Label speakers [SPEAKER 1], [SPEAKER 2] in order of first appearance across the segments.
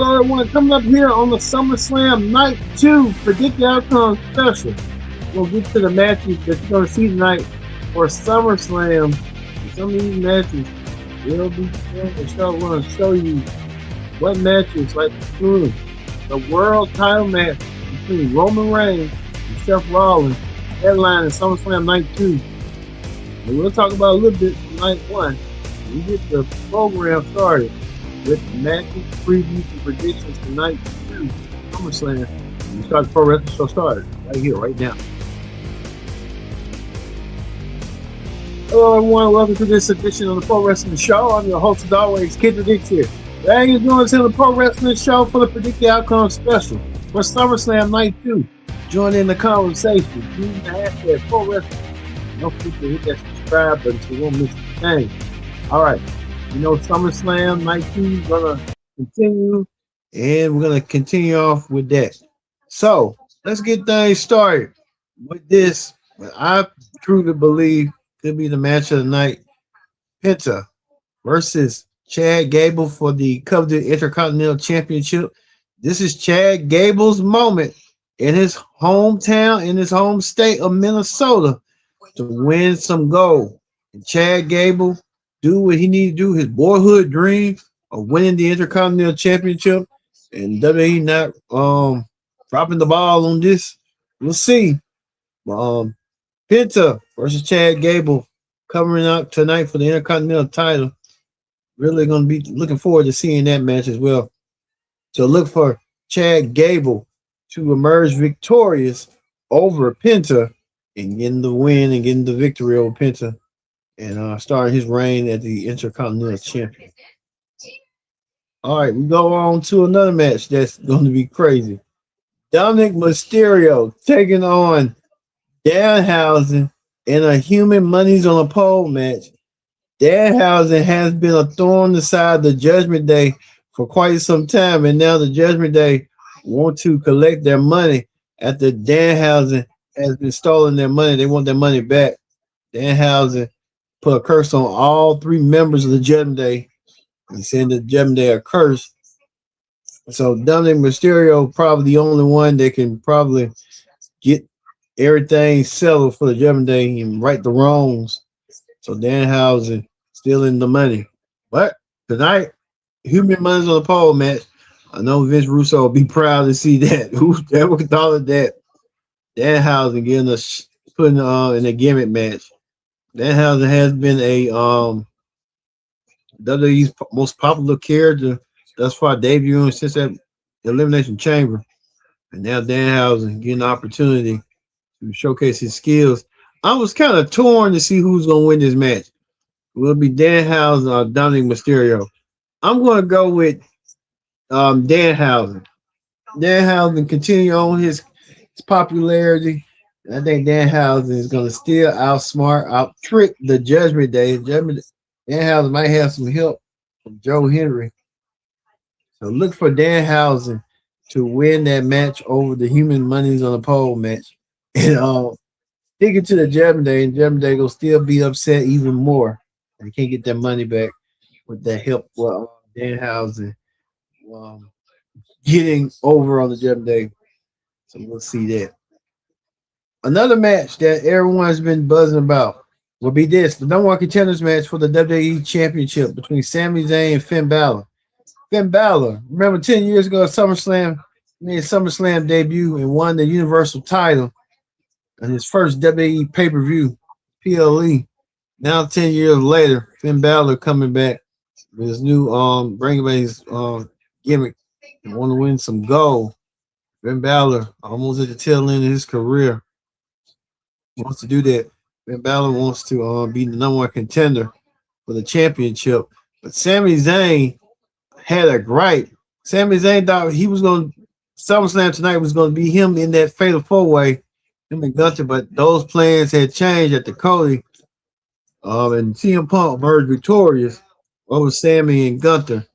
[SPEAKER 1] Hello, everyone. Coming up here on the SummerSlam Night 2 Predict the Outcome special. We'll get to the matches that you're going to see tonight for SummerSlam. Some of these matches will be we're going to show you what matches, like including the world title match between Roman Reigns and Seth Rollins, headlining SummerSlam Night 2. And we'll talk about a little bit from Night 1. We get the program started with matches, previews, and predictions for Night 2 SummerSlam. And we start the Pro Wrestling Show started right here, right now. Hello, everyone. Welcome to this edition of the Pro Wrestling Show. I'm your host, as always, Kid Predicts here. Thank you for joining us in the Pro Wrestling Show for the Predict the Outcome special for SummerSlam Night 2. Join in the conversation. Use the hashtag Pro Wrestling. Don't forget to hit that subscribe button so you won't miss a thing. All right. You know, SummerSlam Night 2 is going to continue, and we're going to continue off with that. So, let's get things started with this. I truly believe could be the match of the night. Penta versus Chad Gable for the coveted Intercontinental Championship. This is Chad Gable's moment in his hometown, in his home state of Minnesota, to win some gold. And Chad Gable do what he need to do, his boyhood dream of winning the Intercontinental Championship, and WWE not dropping the ball on this. We'll see. Penta versus Chad Gable covering up tonight for the Intercontinental title. Really going to be looking forward to seeing that match as well. So look for Chad Gable to emerge victorious over Penta and getting the win and getting the victory over Penta, and starting his reign as the Intercontinental Champion. All right, we go on to another match that's going to be crazy. Dominic Mysterio taking on Danhausen in a Human Monies on a Pole match. Danhausen has been a thorn in the side of the Judgment Day for quite some time, and now the Judgment Day want to collect their money after Danhausen has been stolen their money. They want their money back. Danhausen put a curse on all three members of the Judgment Day and saying the Judgment Day are cursed. So Dominic Mysterio probably the only one that can probably get everything settled for the Judgment Day and right the wrongs. So Danhausen stealing the money. But tonight, Human Monies on the Pole match. I know Vince Russo will be proud to see that. Who ever thought of that? Danhausen getting us putting in a gimmick match. Danhausen has been a WWE's most popular character thus far, debuting since that Elimination Chamber. And now Danhausen getting the opportunity to showcase his skills. I was kind of torn to see who's going to win this match. Will it be Danhausen or Dominic Mysterio? I'm going to go with Danhausen. Danhausen continue on his popularity. I think Danhausen is going to still out-trick the Judgment Day. Danhausen might have some help from Joe Henry. So look for Danhausen to win that match over the Human Monies on the Pole match. And sticking to the Judgment Day, and Judgment Day will still be upset even more. They can't get their money back with the help of Danhausen getting over on the Judgment Day. So we'll see that. Another match that everyone's been buzzing about will be this: the number one contenders match for the WWE Championship between Sami Zayn and Finn Balor. Finn Balor, remember 10 years ago at SummerSlam, made a SummerSlam debut and won the Universal title in his first WWE pay-per-view, PLE. Now 10 years later, Finn Balor coming back with his new bringing back his gimmick and want to win some gold. Finn Balor almost at the tail end of his career. He wants to do that. Finn Balor wants to be the number one contender for the championship. But Sami Zayn had a gripe. Sami Zayn thought he was going to, SummerSlam tonight was going to be him in that fatal four-way, him and Gunther, but those plans had changed at the Cody. And CM Punk emerged victorious over Sami and Gunther.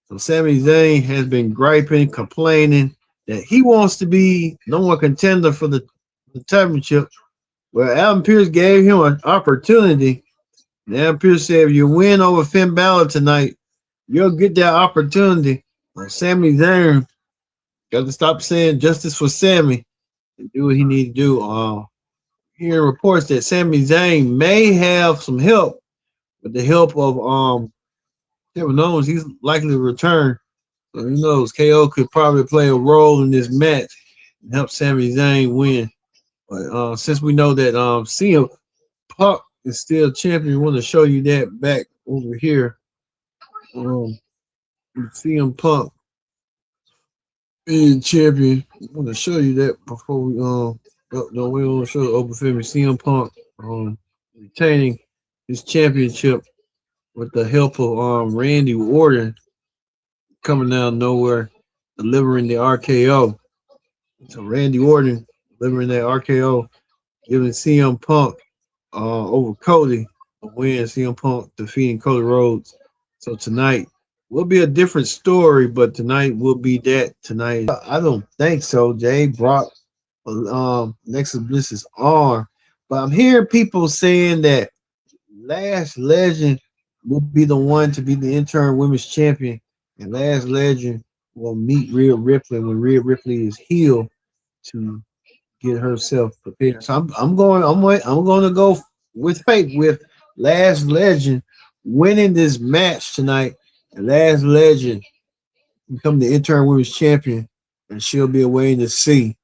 [SPEAKER 1] So Sami Zayn has been griping, complaining that he wants to be number one contender for the championship. Well, Adam Pearce gave him an opportunity. And Adam Pearce said, if you win over Finn Balor tonight, you'll get that opportunity. Well, Sami Zayn got to stop saying justice for Sammy and do what he need to do. Hearing reports that Sami Zayn may have some help with the help of Kevin Owens. He's likely to return. So who knows? KO could probably play a role in this match and help Sami Zayn win. But since we know that CM Punk is still champion, we want to show you that back over here. CM Punk being champion. I want to show you that before we no, we don't show the open finish. CM Punk retaining his championship with the help of Randy Orton coming out of nowhere, delivering the RKO. So Randy Orton delivering that RKO, giving CM Punk over Cody a win. CM Punk defeating Cody Rhodes. So tonight will be a different story, but tonight will be that. Tonight, I don't think so. Jay Brock, Nexus Bliss's arm, but I'm hearing people saying that Last Legend will be the one to be the interim women's champion, and Last Legend will meet Rhea Ripley when Rhea Ripley is healed to get herself prepared. So I'm going to go with faith with Last Legend winning this match tonight, and Last Legend become the interim women's champion, and she'll be awaiting to see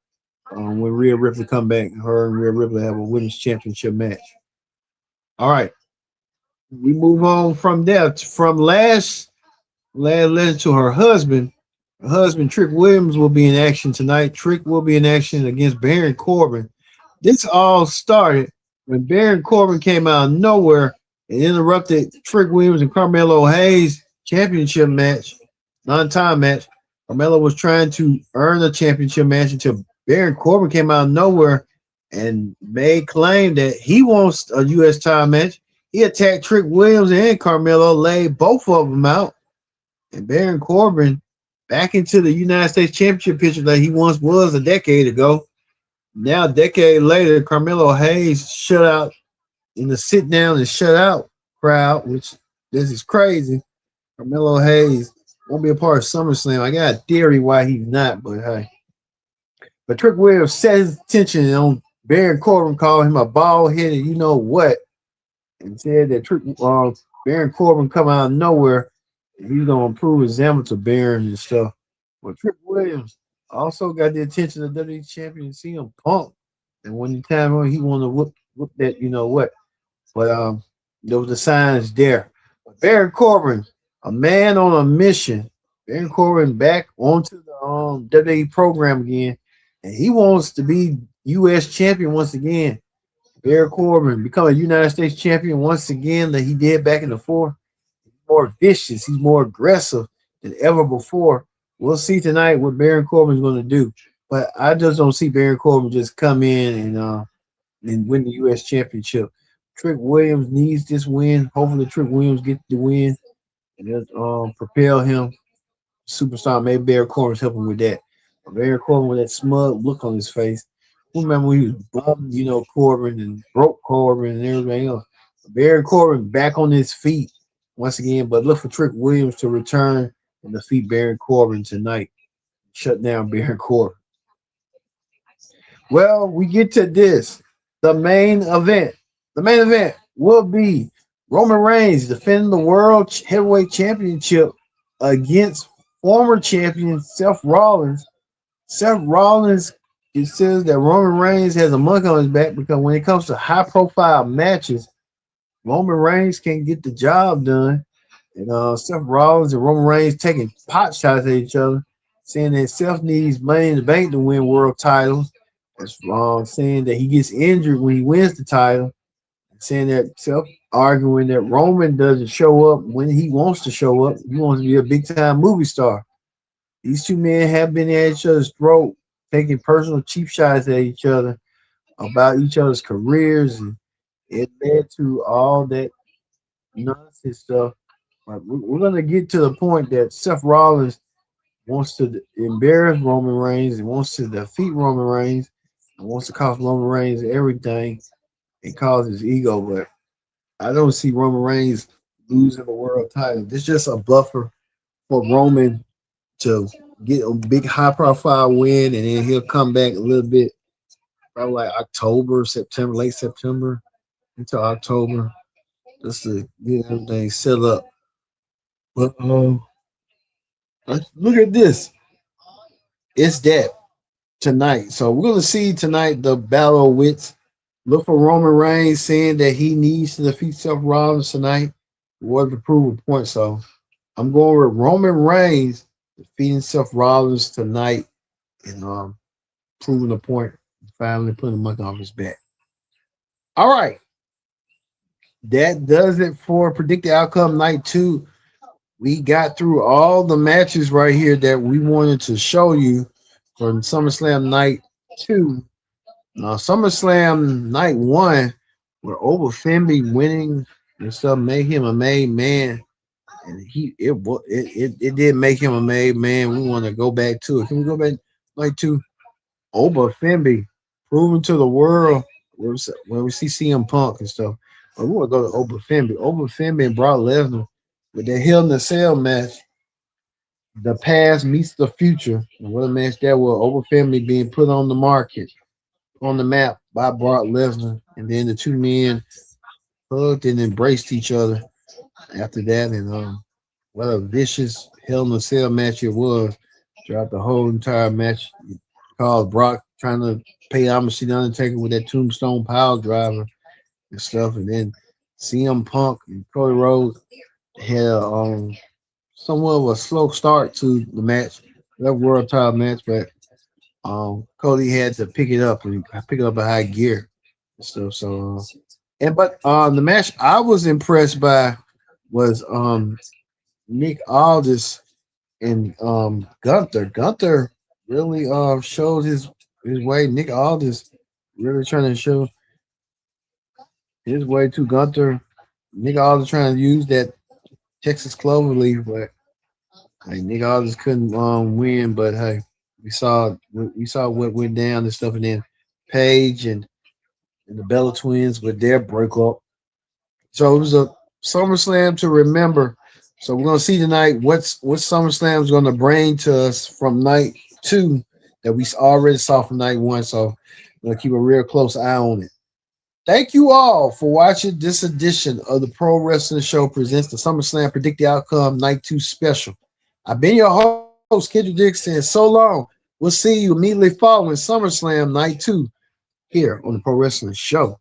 [SPEAKER 1] when Rhea Ripley come back. Her and Rhea Ripley have a women's championship match. All right, we move on from there. From Last Legend to her husband. Her husband Trick Williams will be in action tonight. Trick will be in action against Baron Corbin. This all started when Baron Corbin came out of nowhere and interrupted Trick Williams and Carmelo Hayes championship match, non-time match. Carmelo was trying to earn a championship match until Baron Corbin came out of nowhere and made claim that he wants a U.S. title match. He attacked Trick Williams and Carmelo, laid both of them out, and Baron Corbin back into the United States Championship picture that he once was a decade ago. Now, a decade later, Carmelo Hayes shut out in the sit down and shut out crowd, which this is crazy. Carmelo Hayes won't be a part of SummerSlam. I got a theory why he's not, but hey. But Trick Williams set his attention on Baron Corbin, called him a bald-headed you know what, and said that Baron Corbin come out of nowhere and he's going to prove example to Baron and stuff. But Trick Williams also got the attention of WWE champion CM Punk. And when the time he wanted to whoop that, you know what. But there was the signs there. But Baron Corbin, a man on a mission. Baron Corbin back onto the WWE program again. And he wants to be U.S. champion once again. Baron Corbin become a United States champion once again that he did back in the '4. He's more vicious. He's more aggressive than ever before. We'll see tonight what Baron Corbin is going to do. But I just don't see Baron Corbin just come in and win the U.S. championship. Trick Williams needs this win. Hopefully Trick Williams gets the win and just propel him superstar. Maybe Baron Corbin's helping with that. But Baron Corbin with that smug look on his face. Remember when he was bummed, Corbin and broke Corbin and everything else. Baron Corbin back on his feet once again, but look for Trick Williams to return and defeat Baron Corbin tonight. Shut down Baron Corbin. Well, we get to this. The main event. The main event will be Roman Reigns defending the World Heavyweight Championship against former champion Seth Rollins. Seth Rollins, it says that Roman Reigns has a monkey on his back because when it comes to high-profile matches, Roman Reigns can't get the job done. And Seth Rollins and Roman Reigns taking pot shots at each other, saying that Seth needs Money in the Bank to win world titles. That's saying that he gets injured when he wins the title. Saying that Seth arguing that Roman doesn't show up when he wants to show up. He wants to be a big-time movie star. These two men have been at each other's throat, taking personal cheap shots at each other about each other's careers, and it led to all that nonsense stuff. But we're going to get to the point that Seth Rollins wants to embarrass Roman Reigns and wants to defeat Roman Reigns and wants to cost Roman Reigns everything and cause his ego. But I don't see Roman Reigns losing the world title. This is just a buffer for Roman to get a big high profile win, and then he'll come back a little bit, probably like October, September, late September into October, just to get everything set up. But look at this. It's that tonight. So we're gonna see tonight the battle of wits. Look for Roman Reigns saying that he needs to defeat Seth Rollins tonight. What to prove a point. So I'm going with Roman Reigns defeating Seth Rollins tonight and proving the point. Finally putting the monkey off his back. All right. That does it for predicted outcome night 2. We got through all the matches right here that we wanted to show you for SummerSlam night 2. Now, SummerSlam night 1, where Finby winning and stuff made him a made man, and it did make him a made man. We want to go back to it. Can we go back night 2? Finby proving to the world where we see CM Punk and stuff. But we want to go to Finby. Finby and Brock Lesnar with the Hell in a Cell match. The past meets the future. And what a match that was. Finby being put on the market, on the map by Brock Lesnar. And then the two men hugged and embraced each other after that. And what a vicious Hell in a Cell match it was. Throughout the whole entire match, called Brock trying to pay homage to the Undertaker with that tombstone pile driver and stuff. And then CM Punk and Cody Rhodes had somewhat of a slow start to the match, that world title match, but Cody had to pick it up a high gear and stuff. So but the match I was impressed by was Nick Aldis and Gunther. Gunther really showed his way. Nick Aldis really trying to show his way to Gunther. Nick Aldis trying to use that Texas Cloverleaf, but Nick Aldis couldn't win. But hey, we saw what went down and stuff, and then Paige and the Bella Twins with their breakup. So it was a SummerSlam to remember. So we're gonna see tonight what SummerSlam is gonna bring to us from night 2 that we already saw from night 1. So we're gonna keep a real close eye on it. Thank you all for watching this edition of the Pro Wrestling Show presents the SummerSlam Predict the Outcome Night 2 special. I've been your host, Kendrick Dixon, and so long. We'll see you immediately following SummerSlam Night 2 here on the Pro Wrestling Show.